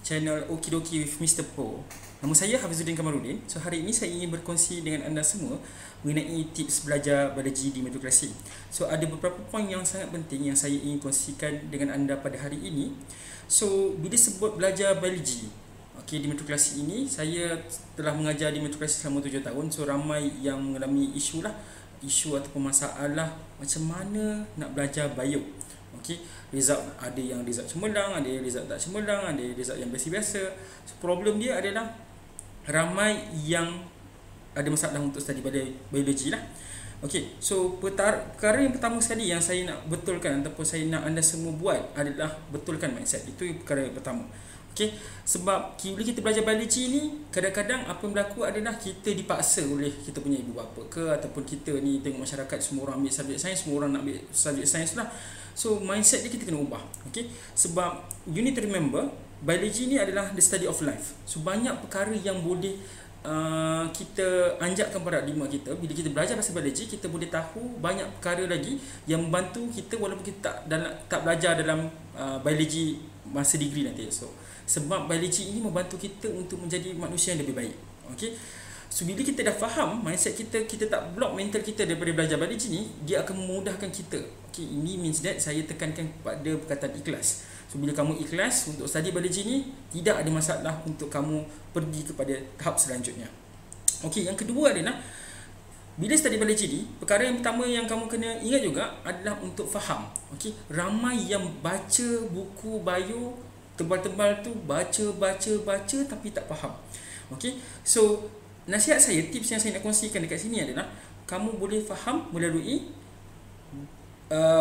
channel Okidoki with Mr. Pro. Nama saya Hafizuddin Kamarudin. So hari ini saya ingin berkongsi dengan anda semua mengenai tips belajar biologi di Meritokrasi. So ada beberapa poin yang sangat penting yang saya ingin kongsikan dengan anda pada hari ini. So bila sebut belajar biologi, di Meritokrasi ini saya telah mengajar di Meritokrasi selama 7 tahun. So ramai yang mengalami isu ataupun masalah macam mana nak belajar bio. Result, ada yang result cemerlang, ada yang result tak cemerlang, ada yang result yang biasa-biasa. So, problem dia adalah ramai yang ada masalah untuk study biologi lah. So perkara yang pertama sekali yang saya nak betulkan ataupun saya nak anda semua buat adalah betulkan mindset. Itu perkara yang pertama. Sebab bila kita belajar biologi ni, kadang-kadang apa yang berlaku adalah kita dipaksa oleh kita punya ibu bapa ke, ataupun kita ni tengok masyarakat semua orang ambil subjek sains, semua orang nak ambil subjek sains lah. So mindset dia kita kena ubah. Sebab you need to remember, biologi ni adalah the study of life. So banyak perkara yang boleh kita anjakkan paradigma kita. Bila kita belajar pasal biologi, kita boleh tahu banyak perkara lagi yang membantu kita walaupun kita tak belajar dalam biologi masa degree nanti. So sebab biologi ini membantu kita untuk menjadi manusia yang lebih baik. So bila kita dah faham mindset kita tak block mental kita daripada belajar biologi ni, dia akan memudahkan kita. Ini means that saya tekankan pada perkataan ikhlas. So bila kamu ikhlas untuk study biologi ni, tidak ada masalah untuk kamu pergi kepada tahap selanjutnya. Yang kedua adalah bila study biologi ni, perkara yang pertama yang kamu kena ingat juga adalah untuk faham. Ramai yang baca buku bio tebal-tebal tu, baca tapi tak faham. So nasihat saya, tips yang saya nak kongsikan dekat sini adalah kamu boleh faham melalui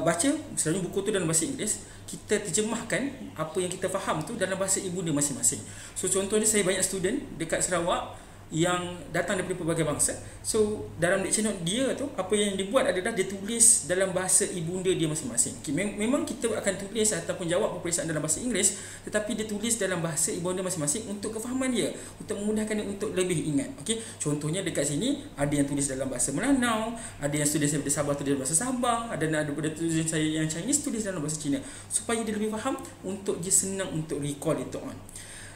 baca selalunya buku tu dalam bahasa Inggeris, kita terjemahkan apa yang kita faham tu dalam bahasa ibunda masing-masing. So contohnya, saya banyak student dekat Sarawak yang datang daripada pelbagai bangsa. So dalam lecture note dia tu, apa yang dibuat adalah dia tulis dalam bahasa ibunda dia masing-masing. Memang kita akan tulis ataupun jawab peperiksaan dalam bahasa Inggeris, tetapi dia tulis dalam bahasa ibunda masing-masing untuk kefahaman dia, untuk memudahkan dia untuk lebih ingat. Contohnya dekat sini ada yang tulis dalam bahasa Melanau, ada yang tulis daripada Sabah tulis dalam bahasa Sabah, ada daripada tulisan saya yang Chinese tulis dalam bahasa Cina, supaya dia lebih faham, untuk dia senang untuk recall itu on.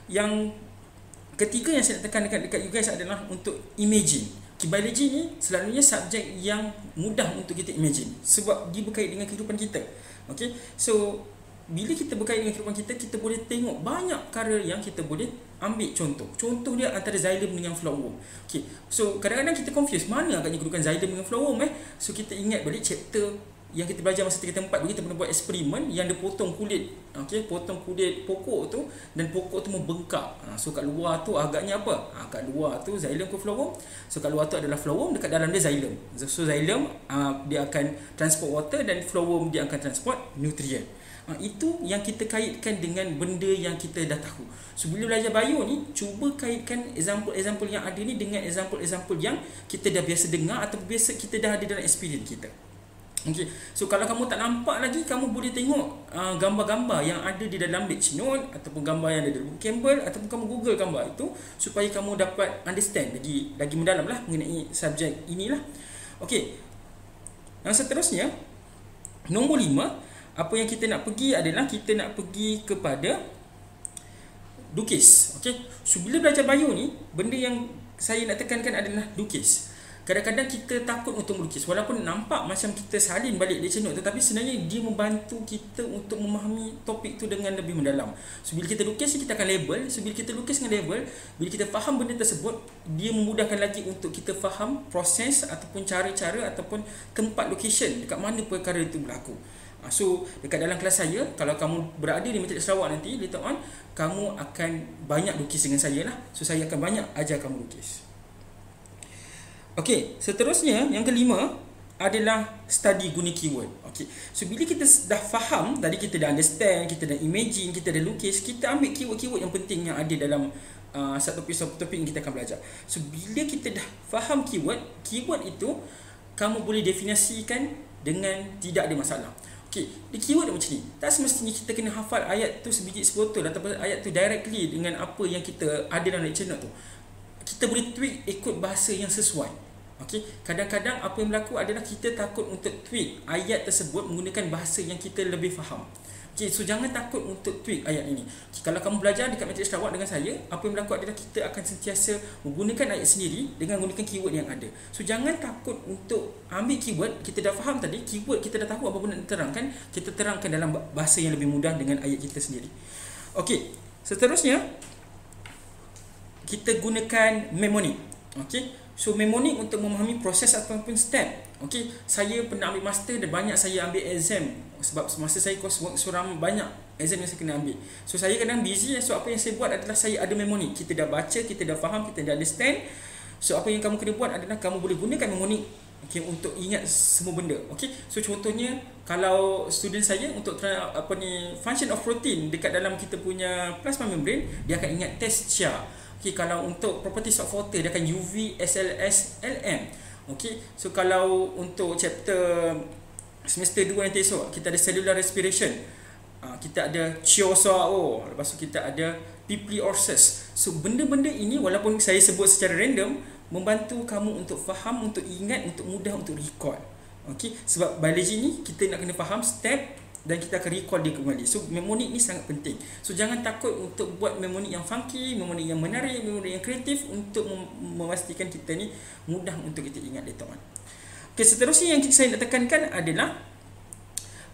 Yang ketiga yang saya nak tekan dekat you guys adalah untuk imagine. Biologi ni selalunya subjek yang mudah untuk kita imagine, sebab dia berkait dengan kehidupan kita. So bila kita berkait dengan kehidupan kita, kita boleh tengok banyak perkara yang kita boleh ambil contoh dia antara xylem dengan flowerworm. So kadang-kadang kita confuse mana agaknya kedudukan xylem dengan flowerworm. So kita ingat balik chapter yang kita belajar masa 3 4 dulu, kita pernah buat eksperimen yang dia potong kulit pokok tu, dan pokok tu membengkak. So kat luar tu agaknya apa? Kat luar tu xylem ke flowerworm. So kat luar tu adalah flowerworm, dekat dalam dia xylem. So xylem dia akan transport water, dan flowerworm dia akan transport nutrient. Itu yang kita kaitkan dengan benda yang kita dah tahu. So bila belajar bio ni, cuba kaitkan example yang ada ni dengan example yang kita dah biasa dengar atau biasa kita dah ada dalam experience kita. So kalau kamu tak nampak lagi, kamu boleh tengok gambar-gambar yang ada di dalam lecture note, ataupun gambar yang ada dalam buku Campbell, ataupun kamu google gambar itu, supaya kamu dapat understand lagi mendalam lah mengenai subjek inilah. Yang seterusnya, nombor 5, apa yang kita nak pergi adalah kita nak pergi kepada lukis. So bila belajar bio ni, benda yang saya nak tekankan adalah lukis. Kadang-kadang kita takut untuk melukis, walaupun nampak macam kita salin balik lecture note, tetapi sebenarnya dia membantu kita untuk memahami topik tu dengan lebih mendalam. So bila kita lukis, kita akan label. So bila kita lukis dengan label, bila kita faham benda tersebut, dia memudahkan lagi untuk kita faham proses ataupun cara-cara ataupun tempat location dekat mana perkara itu berlaku. So dekat dalam kelas saya, kalau kamu berada di Metrik Sarawak nanti, later on, kamu akan banyak lukis dengan saya lah. So saya akan banyak ajar kamu lukis. Seterusnya, yang kelima adalah study guna keyword. So bila kita dah faham, tadi kita dah understand, kita dah imagine, kita dah lukis, kita ambil keyword-keyword yang penting yang ada dalam satu topik yang kita akan belajar. So bila kita dah faham keyword itu kamu boleh definisikan dengan tidak ada masalah. Di keyword macam ni, tak semestinya kita kena hafal ayat tu sebiji sebotol ataupun ayat tu directly dengan apa yang kita ada dalam lecture note tu. Kita boleh tweak ikut bahasa yang sesuai. Kadang-kadang apa yang berlaku adalah kita takut untuk tweak ayat tersebut menggunakan bahasa yang kita lebih faham. Okay, so jangan takut untuk tweak ayat ini. Okay, kalau kamu belajar dekat Matriks Sarawak dengan saya, apa yang berlaku adalah kita akan sentiasa menggunakan ayat sendiri dengan menggunakan keyword yang ada. So jangan takut untuk ambil keyword. Kita dah faham tadi, keyword kita dah tahu apa benda diterangkan, kita terangkan dalam bahasa yang lebih mudah dengan ayat kita sendiri. Okay, seterusnya kita gunakan mnemonic. Okay, so mnemonic untuk memahami proses ataupun step. Okay, saya pernah ambil master dan banyak saya ambil exam. Sebab masa saya course work suram banyak exam yang saya kena ambil. So saya kadang busy. So apa yang saya buat adalah saya ada mnemonic. Kita dah baca, kita dah faham, kita dah understand. So apa yang kamu kena buat adalah kamu boleh gunakan mnemonic, okay, untuk ingat semua benda. Okay, so contohnya kalau student saya untuk function of protein dekat dalam kita punya plasma membrane, dia akan ingat test CHA. Okay, kalau untuk properties of water, dia akan UV, SLS, LM. Okay, so kalau untuk chapter semester 2 nanti esok, kita ada cellular respiration, kita ada Chiosao, lepas tu kita ada Pipliorsus. So benda-benda ini walaupun saya sebut secara random, membantu kamu untuk faham, untuk ingat, untuk mudah untuk recall. Okay, sebab biologi ni kita nak kena faham step dan kita akan recall dia kembali. So mnemonic ni sangat penting. So jangan takut untuk buat mnemonic yang funky, mnemonic yang menarik, mnemonic yang kreatif untuk memastikan kita ni mudah untuk kita ingat later on. Okay, seterusnya yang saya nak tekankan adalah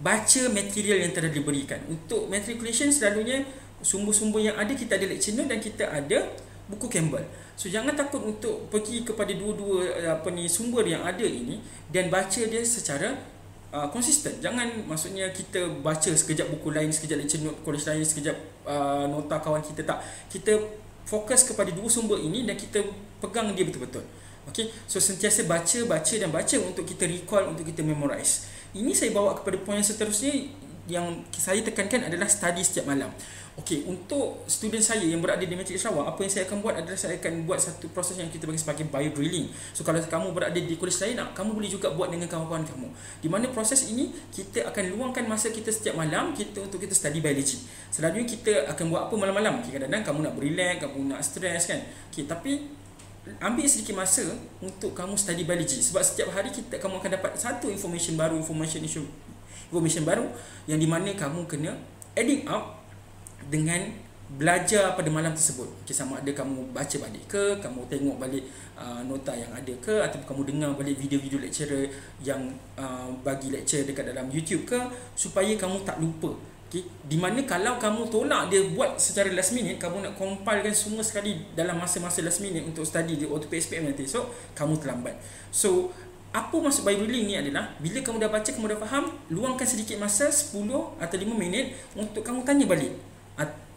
baca material yang telah diberikan. Untuk matriculation selalunya sumber-sumber yang ada, kita ada lecture note dan kita ada buku Campbell. So jangan takut untuk pergi kepada dua-dua sumber yang ada ini dan baca dia secara konsisten. Jangan maksudnya kita baca sekejap buku lain, sekejap lecture note college lain, sekejap nota kawan kita, tak. Kita fokus kepada dua sumber ini dan kita pegang dia betul-betul. Okay, so sentiasa baca dan baca untuk kita recall, untuk kita memorize. Ini saya bawa kepada poin yang seterusnya yang saya tekankan adalah study setiap malam. Okey, untuk student saya yang berada di Matriks Sarawak, apa yang saya akan buat adalah saya akan buat satu proses yang kita bagi sebagai bio drilling. So kalau kamu berada di kolej lain, kamu boleh juga buat dengan kawan-kawan kamu. Di mana proses ini kita akan luangkan masa kita setiap malam kita untuk kita study biology. Selalunya kita akan buat apa malam-malam? Kadang-kadang kamu nak relax, kamu nak stress kan. Okey, tapi ambil sedikit masa untuk kamu study biology, sebab setiap hari kamu akan dapat satu information baru yang di mana kamu kena adding up dengan belajar pada malam tersebut. Okay, sama ada kamu baca balik ke, kamu tengok balik nota yang ada ke, ataupun kamu dengar balik video-video lecturer yang bagi lecture dekat dalam YouTube ke, supaya kamu tak lupa. Okay, di mana kalau kamu tolak dia buat secara last minute, kamu nak compilekan semua sekali dalam masa-masa last minute untuk study di auto PSPM nanti esok, kamu terlambat. So apa maksud bio drilling ni adalah bila kamu dah baca, kamu dah faham, luangkan sedikit masa 10 atau 5 minit untuk kamu tanya balik.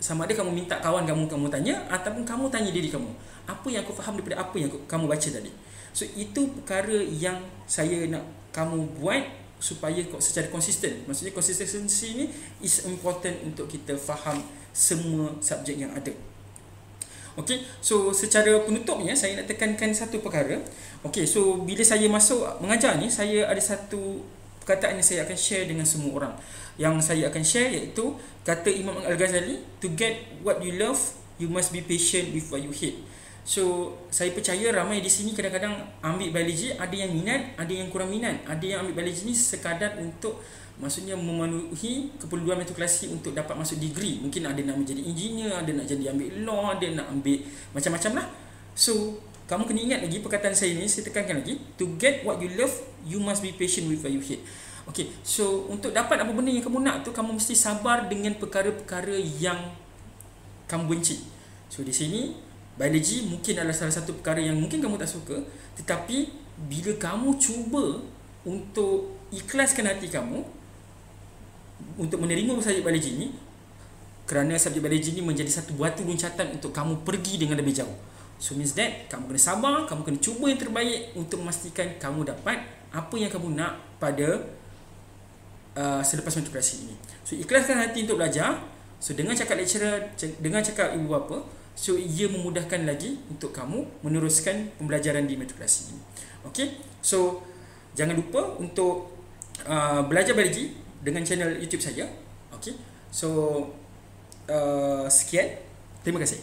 Sama ada kamu minta kawan kamu tanya, ataupun kamu tanya diri kamu, apa yang aku faham daripada apa yang kamu baca tadi. So itu perkara yang saya nak kamu buat supaya secara konsisten. Maksudnya konsistensi ni is important untuk kita faham semua subjek yang ada. Okay, so secara penutupnya saya nak tekankan satu perkara. Okay, so bila saya masuk mengajar ni, saya ada satu perkataan yang saya akan share dengan semua orang. Yang saya akan share iaitu kata Imam Al-Ghazali, to get what you love, you must be patient with what you hate. So saya percaya ramai di sini kadang-kadang ambil biologi, ada yang minat, ada yang kurang minat. Ada yang ambil biologi ni sekadar untuk maksudnya memenuhi keperluan matrikulasi untuk dapat masuk degree. Mungkin ada nak menjadi engineer, ada nak jadi ambil law, ada nak ambil macam-macam lah. So kamu kena ingat lagi perkataan saya ni, saya tekankan lagi, to get what you love, you must be patient with what you hate. Okay, so untuk dapat apa benda yang kamu nak tu, kamu mesti sabar dengan perkara-perkara yang kamu benci. So di sini biologi mungkin adalah salah satu perkara yang mungkin kamu tak suka, tetapi bila kamu cuba untuk ikhlaskan hati kamu untuk menerima subjek biologi ni, kerana subjek biologi ni menjadi satu batu loncatan untuk kamu pergi dengan lebih jauh. So means that kamu kena sabar, kamu kena cuba yang terbaik untuk memastikan kamu dapat apa yang kamu nak pada selepas matrikulasi ini. So ikhlaskan hati untuk belajar. So dengan cakap lecturer, dengan cakap ibu bapa, so ia memudahkan lagi untuk kamu meneruskan pembelajaran di matrikulasi ini. Okay, so jangan lupa untuk belajar biologi dengan channel YouTube saya. Okay, so sekian, terima kasih.